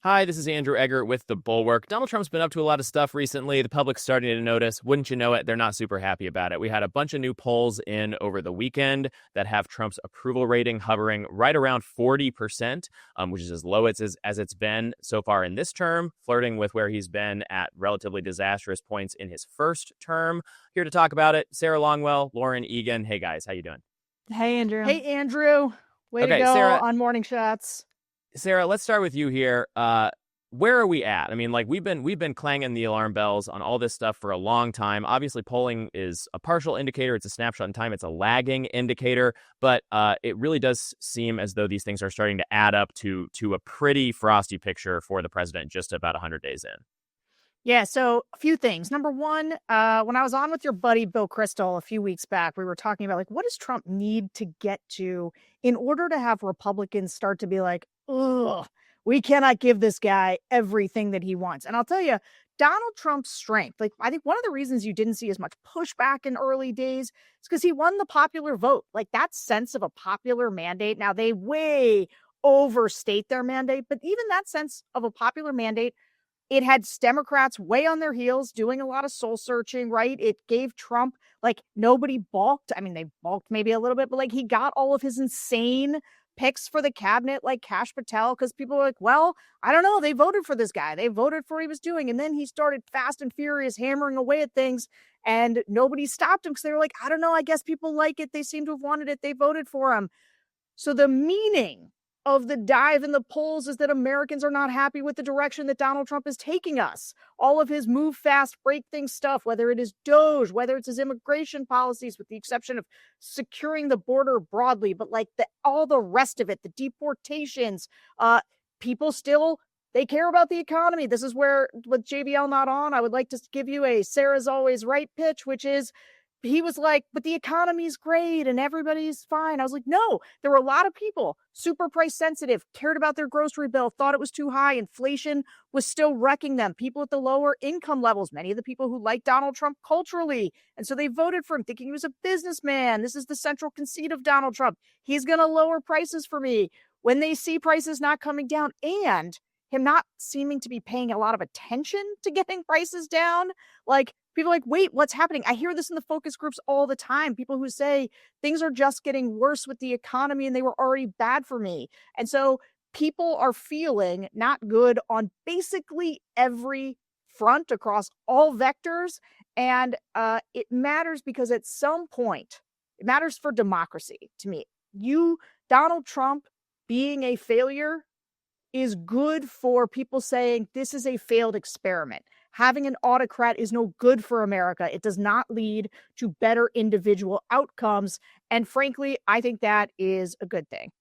Hi, this is Andrew Eggert with The Bulwark. Donald Trump's been up to a lot of stuff recently. The public's starting to notice. Wouldn't you know it, they're not super happy about it. We had a bunch of new polls in over the weekend that have Trump's approval rating hovering right around 40%, which is as low as it's been so far in this term, flirting with where he's been at relatively disastrous points in his first term. Here to talk about it, Sarah Longwell, Lauren Egan. Hey, guys, how you doing? Hey, Andrew. Hey, Andrew. Way to Okay, go Sarah, on Morning Shots. Sarah, let's start with you here. Where are we at? I mean, like we've been clanging the alarm bells on all this stuff for a long time. Obviously, polling is a partial indicator. It's a snapshot in time. It's a lagging indicator, but it really does seem as though these things are starting to add up to a pretty frosty picture for the president just about 100 days in. Yeah, so a few things. Number one, when I was on with your buddy Bill Kristol a few weeks back, we were talking about like what does Trump need to get to in order to have Republicans start to be like, ugh, we cannot give this guy everything that he wants. And I'll tell you, Donald Trump's strength, like I think one of the reasons you didn't see as much pushback in early days is because he won the popular vote. Like that sense of a popular mandate. Now they way overstate their mandate, but even that sense of a popular mandate, it had Democrats way on their heels doing a lot of soul searching, right? It gave Trump, like, nobody balked. I mean, they balked maybe a little bit, but like he got all of his insane picks for the cabinet, like Kash Patel, because people were like, well, I don't know. They voted for this guy. They voted for what he was doing. And then he started fast and furious hammering away at things and nobody stopped him because they were like, I don't know. I guess people like it. They seem to have wanted it. They voted for him. So the meaning of the dive in the polls is that Americans are not happy with the direction that Donald Trump is taking us. All of his move fast, break things stuff, whether it is DOGE, whether it's his immigration policies, with the exception of securing the border broadly, but like all the rest of it, the deportations, people still they care about the economy. This is where, with JBL not on, I would like to give you a Sarah's always right pitch, which is he was like, but the economy's great and everybody's fine. I was like, no, there were a lot of people super price sensitive, cared about their grocery bill, thought it was too high. Inflation was still wrecking them. People at the lower income levels, many of the people who like Donald Trump culturally. And so they voted for him thinking he was a businessman. This is the central conceit of Donald Trump. He's going to lower prices for me. When they see prices not coming down and him not seeming to be paying a lot of attention to getting prices down, like people are like, wait, what's happening? I hear this in the focus groups all the time. People who say things are just getting worse with the economy and they were already bad for me. And so people are feeling not good on basically every front across all vectors. And it matters because at some point, it matters for democracy to me. Donald Trump, being a failure is good for people saying this is a failed experiment. Having an autocrat is no good for America. It does not lead to better individual outcomes. And frankly, I think that is a good thing.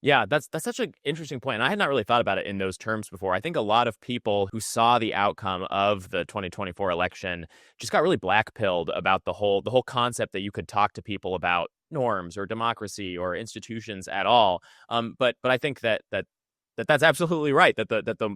Yeah, that's such an interesting point. And I had not really thought about it in those terms before. I think a lot of people who saw the outcome of the 2024 election just got really blackpilled about the whole concept that you could talk to people about norms or democracy or institutions at all. But I think that's absolutely right. That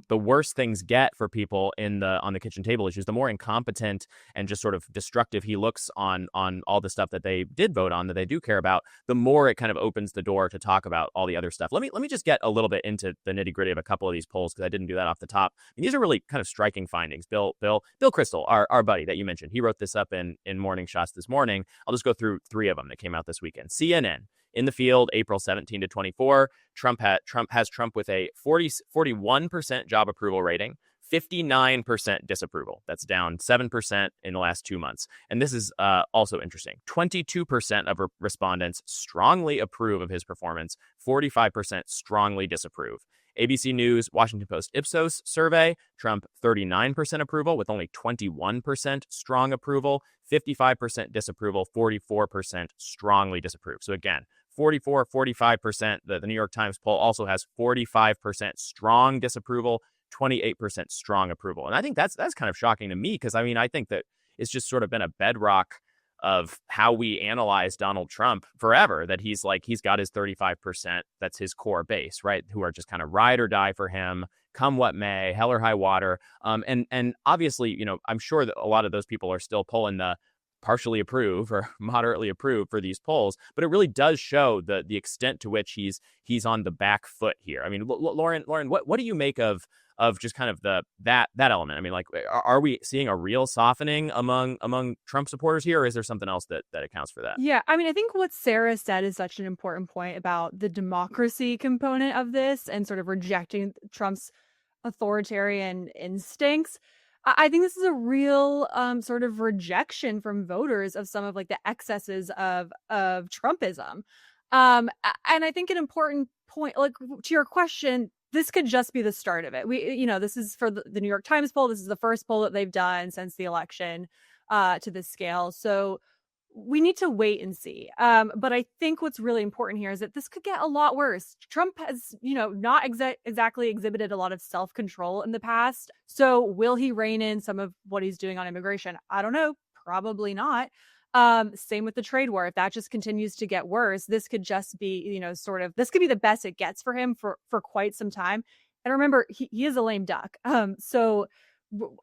the worse things get for people on the kitchen table issues, the more incompetent and just sort of destructive he looks on all the stuff that they did vote on, that they do care about, the more it kind of opens the door to talk about all the other stuff. Let me just get a little bit into the nitty gritty of a couple of these polls because I didn't do that off the top. And these are really kind of striking findings. Bill Kristol, our buddy that you mentioned, he wrote this up in Morning Shots this morning. I'll just go through three of them that came out this weekend. CNN. In the field, April 17 to 24, Trump has Trump with a 41% job approval rating, 59% disapproval. That's down 7% in the last 2 months. And this is also interesting. 22% of respondents strongly approve of his performance, 45% strongly disapprove. ABC News, Washington Post Ipsos survey, Trump 39% approval with only 21% strong approval, 55% disapproval, 44% strongly disapprove. So again, 45%. The New York Times poll also has 45% strong disapproval, 28% strong approval. And I think that's kind of shocking to me because, I mean, I think that it's just sort of been a bedrock of how we analyze Donald Trump forever, that he's got his 35%. That's his core base, right? Who are just kind of ride or die for him, come what may, hell or high water. And obviously, you know, I'm sure that a lot of those people are still pulling the partially approve or moderately approve for these polls, but it really does show the extent to which he's on the back foot here. I mean, Lauren, what do you make of of just kind of that element. I mean, like, are we seeing a real softening among Trump supporters here, or is there something else that accounts for that? Yeah, I mean, I think what Sarah said is such an important point about the democracy component of this and sort of rejecting Trump's authoritarian instincts. I think this is a real sort of rejection from voters of some of like the excesses of Trumpism. And I think an important point, like to your question, this could just be the start of it. This is for the New York Times poll. This is the first poll that they've done since the election to this scale. So we need to wait and see. But I think what's really important here is that this could get a lot worse. Trump has, not exactly exhibited a lot of self-control in the past. So will he rein in some of what he's doing on immigration? I don't know. Probably not. Same with the trade war. If that just continues to get worse, this could just be, this could be the best it gets for him for quite some time. And remember, he is a lame duck. So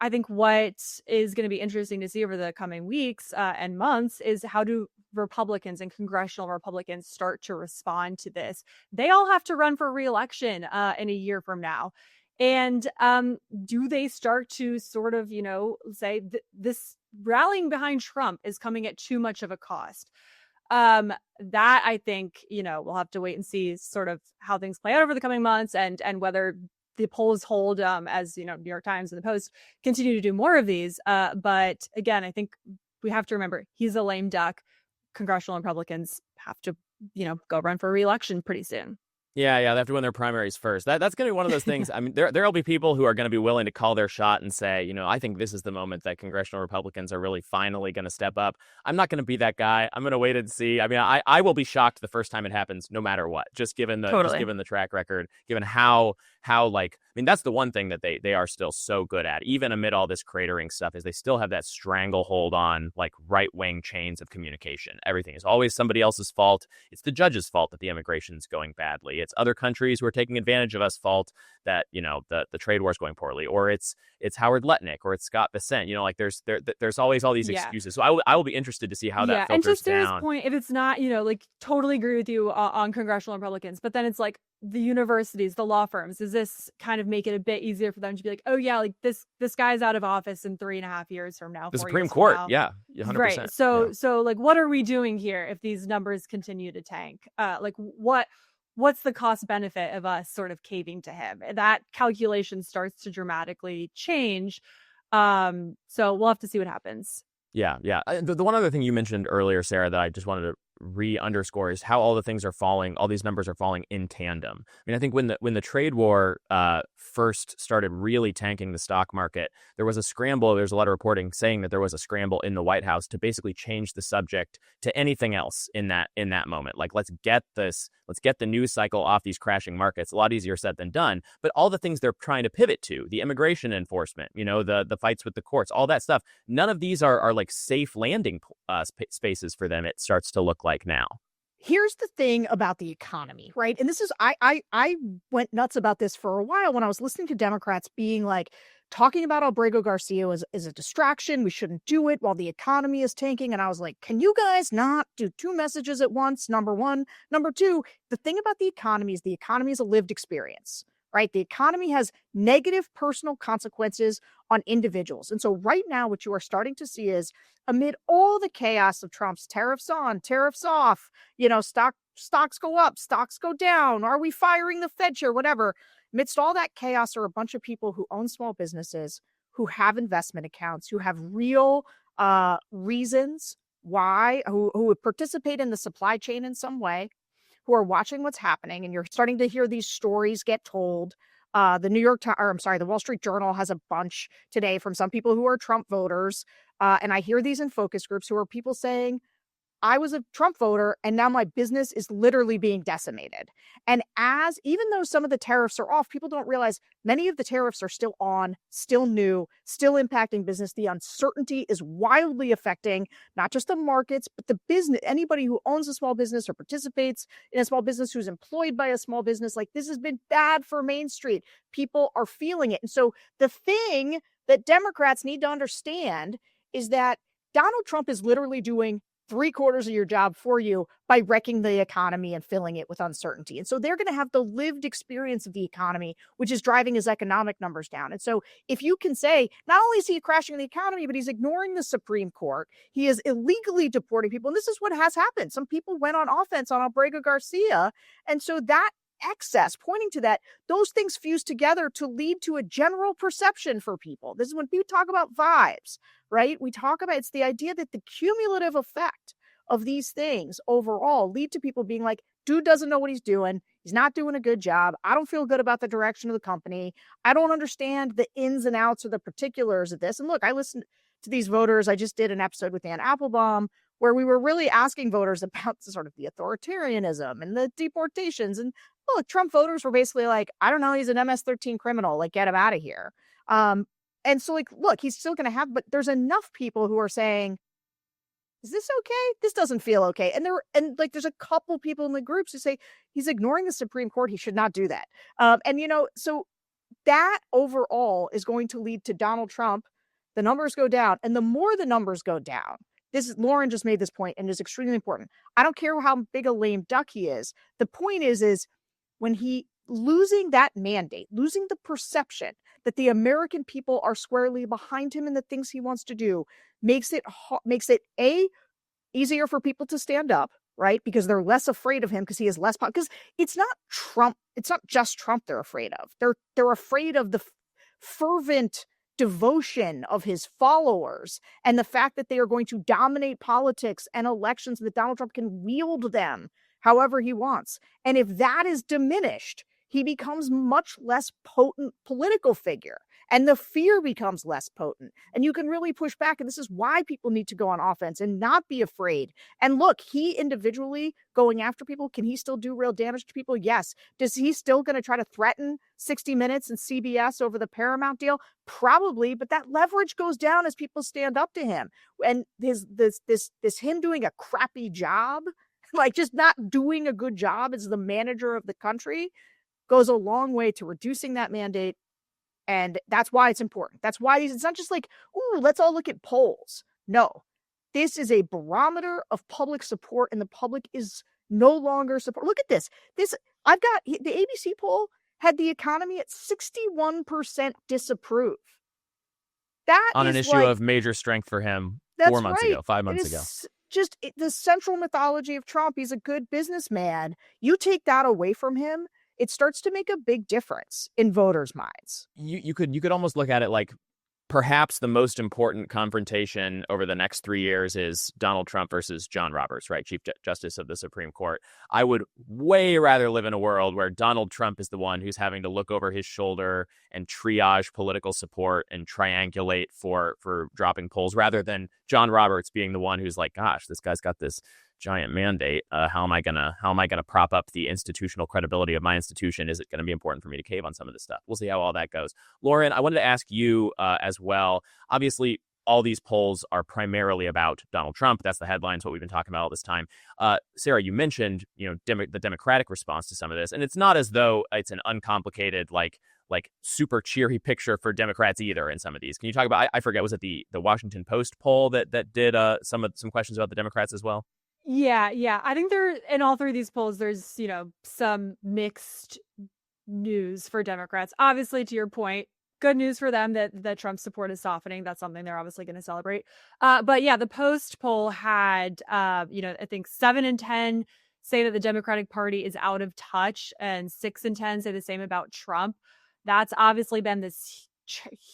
I think what is going to be interesting to see over the coming weeks and months is how do Republicans and congressional Republicans start to respond to this? They all have to run for re-election in a year from now. And do they start to sort of, say this rallying behind Trump is coming at too much of a cost? That I think, we'll have to wait and see sort of how things play out over the coming months and whether the polls hold as, New York Times and the Post continue to do more of these. But again, I think we have to remember he's a lame duck. Congressional Republicans have to, go run for re-election pretty soon. Yeah, they have to win their primaries first. That's going to be one of those things. I mean, there'll be people who are going to be willing to call their shot and say, I think this is the moment that congressional Republicans are really finally going to step up. I'm not going to be that guy. I'm going to wait and see. I mean, I will be shocked the first time it happens, no matter what. Just given the track record, given how that's the one thing that they are still so good at, even amid all this cratering stuff, is they still have that stranglehold on like right-wing chains of communication. Everything is always somebody else's fault. It's the judge's fault that the immigration is going badly. It's other countries who are taking advantage of us fault that, the trade war is going poorly, or it's Howard Lutnick, or it's Scott Bessent. There's always all these excuses. So I will be interested to see how that filters and just down. To his point, if it's not, totally agree with you on congressional Republicans, but then it's like the universities, the law firms, does this kind of make it a bit easier for them to be like, oh yeah, like this guy's out of office in 3.5 years from now. The Supreme Court, yeah, 100%. Right. So like, what are we doing here if these numbers continue to tank? What's the cost benefit of us sort of caving to him? That calculation starts to dramatically change. So we'll have to see what happens. Yeah. The one other thing you mentioned earlier, Sarah, that I just wanted to re-underscore is how all these numbers are falling in tandem. I mean, I think when the trade war first started really tanking the stock market, there was a scramble. There's a lot of reporting saying that there was a scramble in the White House to basically change the subject to anything else in that moment. Like, let's get the news cycle off these crashing markets. A lot easier said than done. But all the things they're trying to pivot to, the immigration enforcement, the fights with the courts, all that stuff, none of these are like safe landing spaces for them. It starts to look like now. Here's the thing about the economy, right? And this is, I went nuts about this for a while when I was listening to Democrats being like, talking about Albrego Garcia is a distraction. We shouldn't do it while the economy is tanking. And I was like, can you guys not do two messages at once? Number one. Number two, the thing about the economy is a lived experience, right? The economy has negative personal consequences on individuals. And so right now, what you are starting to see is amid all the chaos of Trump's tariffs on, tariffs off, stocks go up, stocks go down. Are we firing the Fed chair? Whatever. Amidst all that chaos are a bunch of people who own small businesses, who have investment accounts, who have real reasons why, who would participate in the supply chain in some way, who are watching what's happening. And you're starting to hear these stories get told. The Wall Street Journal has a bunch today from some people who are Trump voters. And I hear these in focus groups who are people saying, I was a Trump voter and now my business is literally being decimated. And even though some of the tariffs are off, people don't realize many of the tariffs are still on, still new, still impacting business. The uncertainty is wildly affecting not just the markets, but the business, anybody who owns a small business or participates in a small business, who's employed by a small business. Like, this has been bad for Main Street. People are feeling it. And so the thing that Democrats need to understand is that Donald Trump is literally doing 3/4 of your job for you by wrecking the economy and filling it with uncertainty. And so they're going to have the lived experience of the economy, which is driving his economic numbers down. And so if you can say, not only is he crashing the economy, but he's ignoring the Supreme Court, he is illegally deporting people. And this is what has happened. Some people went on offense on Abrego Garcia. And so that excess, pointing to that, those things fuse together to lead to a general perception for people. This is when people talk about vibes, right? We talk about, it's the idea that the cumulative effect of these things overall lead to people being like, dude doesn't know what he's doing. He's not doing a good job. I don't feel good about the direction of the company. I don't understand the ins and outs or the particulars of this. And look, I listened to these voters. I just did an episode with Ann Applebaum where we were really asking voters about sort of the authoritarianism and the deportations. And look, Trump voters were basically like, I don't know, he's an MS-13 criminal, like, get him out of here. And so, like, look, he's still going to have, but there's enough people who are saying, is this okay? This doesn't feel okay. And there's a couple people in the groups who say he's ignoring the Supreme Court. He should not do that. So that overall is going to lead to Donald Trump. The numbers go down, and the more the numbers go down, Lauren just made this point, and it's extremely important. I don't care how big a lame duck he is. The point is when he losing that mandate, losing the perception that the American people are squarely behind him in the things he wants to do, makes it easier for people to stand up, right? Because they're less afraid of him because he is less because it's not Trump. It's not just Trump they're afraid of. They're afraid of the fervent devotion of his followers and the fact that they are going to dominate politics and elections, that Donald Trump can wield them however he wants. And if that is diminished, he becomes much less potent political figure, and the fear becomes less potent, and you can really push back. And this is why people need to go on offense and not be afraid. And look, he individually going after people, can he still do real damage to people? Yes. Does he still going to try to threaten 60 Minutes and CBS over the Paramount deal? Probably, but that leverage goes down as people stand up to him. And this him doing a crappy job, like just not doing a good job as the manager of the country, goes a long way to reducing that mandate. And that's why it's important. That's why it's not just like, ooh, let's all look at polls. No, this is a barometer of public support, and the public is no longer support. Look at this. I've got the ABC poll had the economy at 61% disapprove. That on is an issue of major strength for him 4 months ago, 5 months ago. Just the central mythology of Trump. He's a good businessman. You take that away from him, it starts to make a big difference in voters' minds. You could almost look at it like perhaps the most important confrontation over the next 3 years is Donald Trump versus John Roberts, right? Chief Justice of the Supreme Court. I would way rather live in a world where Donald Trump is the one who's having to look over his shoulder and triage political support and triangulate for dropping polls, rather than John Roberts being the one who's like, gosh, this guy's got this giant mandate. How am I gonna prop up the institutional credibility of my institution? Is it going to be important for me to cave on some of this stuff? We'll see how all that goes. Lauren, I wanted to ask you as well. Obviously, all these polls are primarily about Donald Trump. That's the headlines, what we've been talking about all this time. Sarah, you mentioned the Democratic response to some of this, and it's not as though it's an uncomplicated like super cheery picture for Democrats either in some of these. Can you talk about? I forget, was it the Washington Post poll that did some questions about the Democrats as well? Yeah. I think in all three of these polls, there's, some mixed news for Democrats. Obviously, to your point, good news for them that Trump support is softening. That's something they're obviously going to celebrate. But yeah, the Post poll had, I think 7 in 10 say that the Democratic Party is out of touch, and 6 in 10 say the same about Trump. That's obviously been this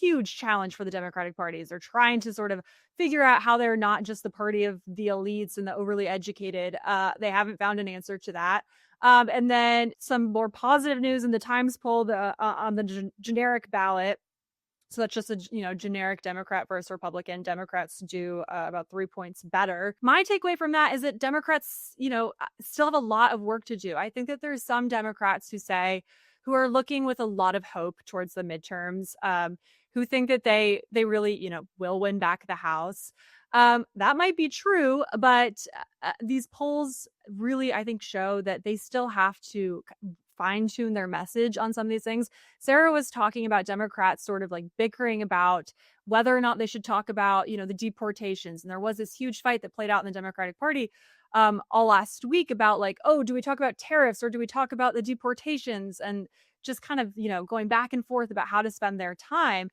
huge challenge for the Democratic Party. They're trying to sort of figure out how they're not just the party of the elites and the overly educated. They haven't found an answer to that. And then some more positive news in the Times poll on the generic ballot. So that's just a generic Democrat versus Republican. Democrats do about 3 points better. My takeaway from that is that Democrats, still have a lot of work to do. I think that there's some Democrats who are looking with a lot of hope towards the midterms, who think that they really, will win back the House. That might be true, but these polls really, I think, show that they still have to fine tune their message on some of these things. Sarah was talking about Democrats sort of like bickering about whether or not they should talk about, the deportations. And there was this huge fight that played out in the Democratic Party all last week about like, oh, do we talk about tariffs or do we talk about the deportations? And just kind of, going back and forth about how to spend their time.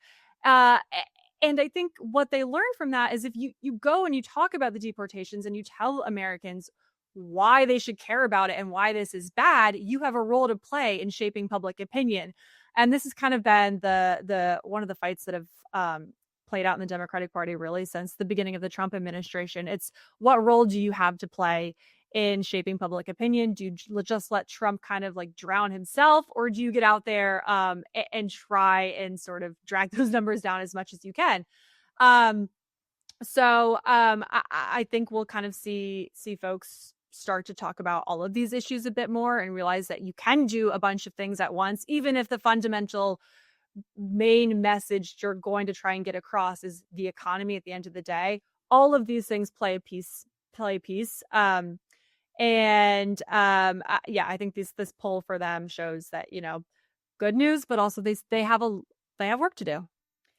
And I think what they learned from that is if you go and you talk about the deportations and you tell Americans why they should care about it and why this is bad, you have a role to play in shaping public opinion. And this has kind of been the one of the fights that have played out in the Democratic Party really since the beginning of the Trump administration. It's what role do you have to play in shaping public opinion? Do you just let Trump kind of like drown himself, or do you get out there and try and sort of drag those numbers down as much as you can? So I think we'll kind of see folks start to talk about all of these issues a bit more and realize that you can do a bunch of things at once, even if the fundamental main message you're going to try and get across is the economy at the end of the day. All of these things play a piece. I think this poll for them shows that, good news, but also they have work to do.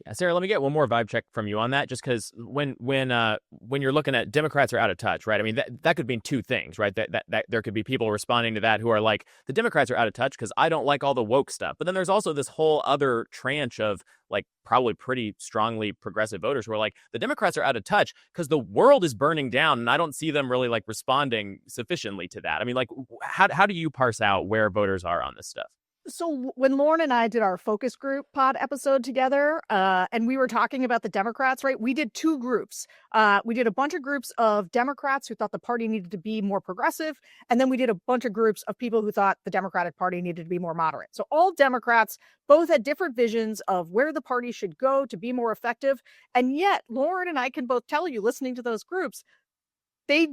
Yeah, Sarah, let me get one more vibe check from you on that, just because when you're looking at Democrats are out of touch, right? I mean, that could mean two things, right? That there could be people responding to that who are like, the Democrats are out of touch because I don't like all the woke stuff. But then there's also this whole other tranche of like probably pretty strongly progressive voters who are like, the Democrats are out of touch because the world is burning down, and I don't see them really like responding sufficiently to that. I mean, like, how do you parse out where voters are on this stuff? So when Lauren and I did our focus group pod episode together, and we were talking about the Democrats, right? We did two groups. We did a bunch of groups of Democrats who thought the party needed to be more progressive. And then we did a bunch of groups of people who thought the Democratic Party needed to be more moderate. So all Democrats both had different visions of where the party should go to be more effective. And yet Lauren and I can both tell you, listening to those groups, it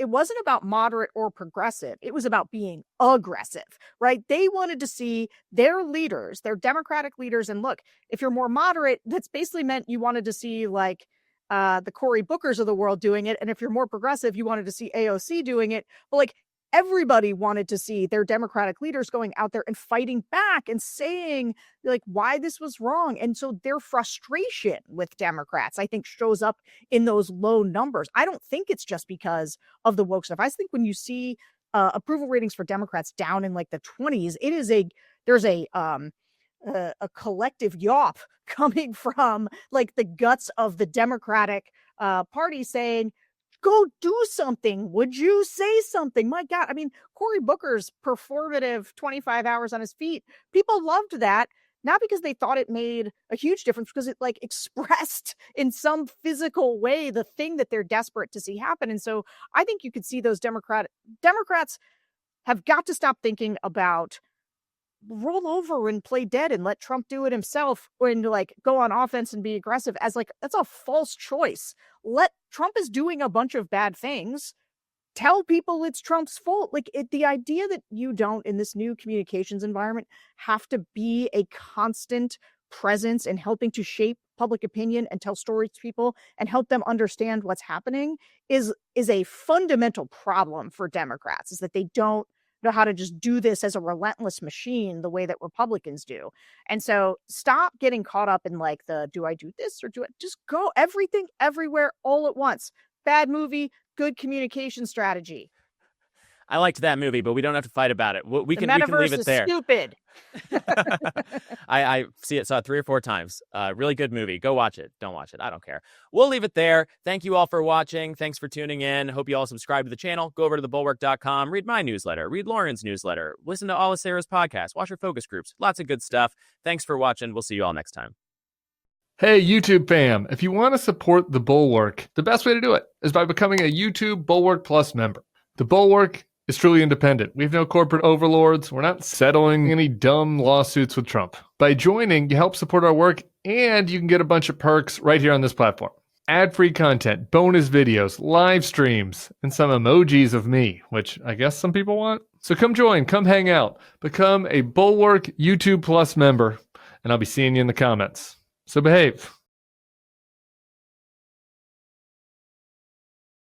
wasn't about moderate or progressive. It was about being aggressive, right? They wanted to see their leaders, their Democratic leaders. And look, if you're more moderate, that's basically meant you wanted to see like the Cory Bookers of the world doing it. And if you're more progressive, you wanted to see AOC doing it. But like everybody wanted to see their Democratic leaders going out there and fighting back and saying like why this was wrong. And so their frustration with Democrats, I think, shows up in those low numbers. I don't think it's just because of the woke stuff. I think when you see approval ratings for Democrats down in like the 20s, there's a collective yawp coming from like the guts of the Democratic Party saying, go do something. Would you say something? My God. I mean, Cory Booker's performative 25 hours on his feet. People loved that, not because they thought it made a huge difference, because it like expressed in some physical way the thing that they're desperate to see happen. And so I think you could see those Democrats have got to stop thinking about roll over and play dead and let Trump do it himself, and like go on offense and be aggressive as like, that's a false choice. Trump is doing a bunch of bad things. Tell people it's Trump's fault. Like the idea that you don't, in this new communications environment, have to be a constant presence in helping to shape public opinion and tell stories to people and help them understand what's happening is a fundamental problem for Democrats, is that they don't know how to just do this as a relentless machine the way that Republicans do. And so stop getting caught up in like do I do this or do it? Just go everything everywhere all at once. Bad movie, good communication strategy. I liked that movie, but we don't have to fight about it. We can leave it there. Stupid. I saw it 3 or 4 times. Really good movie. Go watch it. Don't watch it. I don't care. We'll leave it there. Thank you all for watching. Thanks for tuning in. Hope you all subscribe to the channel. Go over to thebulwark.com. Read my newsletter. Read Lauren's newsletter. Listen to all of Sarah's podcasts. Watch her focus groups. Lots of good stuff. Thanks for watching. We'll see you all next time. Hey, YouTube fam. If you want to support The Bulwark, the best way to do it is by becoming a YouTube Bulwark Plus member. The Bulwark is truly independent. We have no corporate overlords. We're not settling any dumb lawsuits with Trump. By joining, you help support our work, and you can get a bunch of perks right here on this platform. Ad-free content, bonus videos, live streams, and some emojis of me, which I guess some people want. So come join, come hang out, become a Bulwark YouTube Plus member, and I'll be seeing you in the comments. So behave.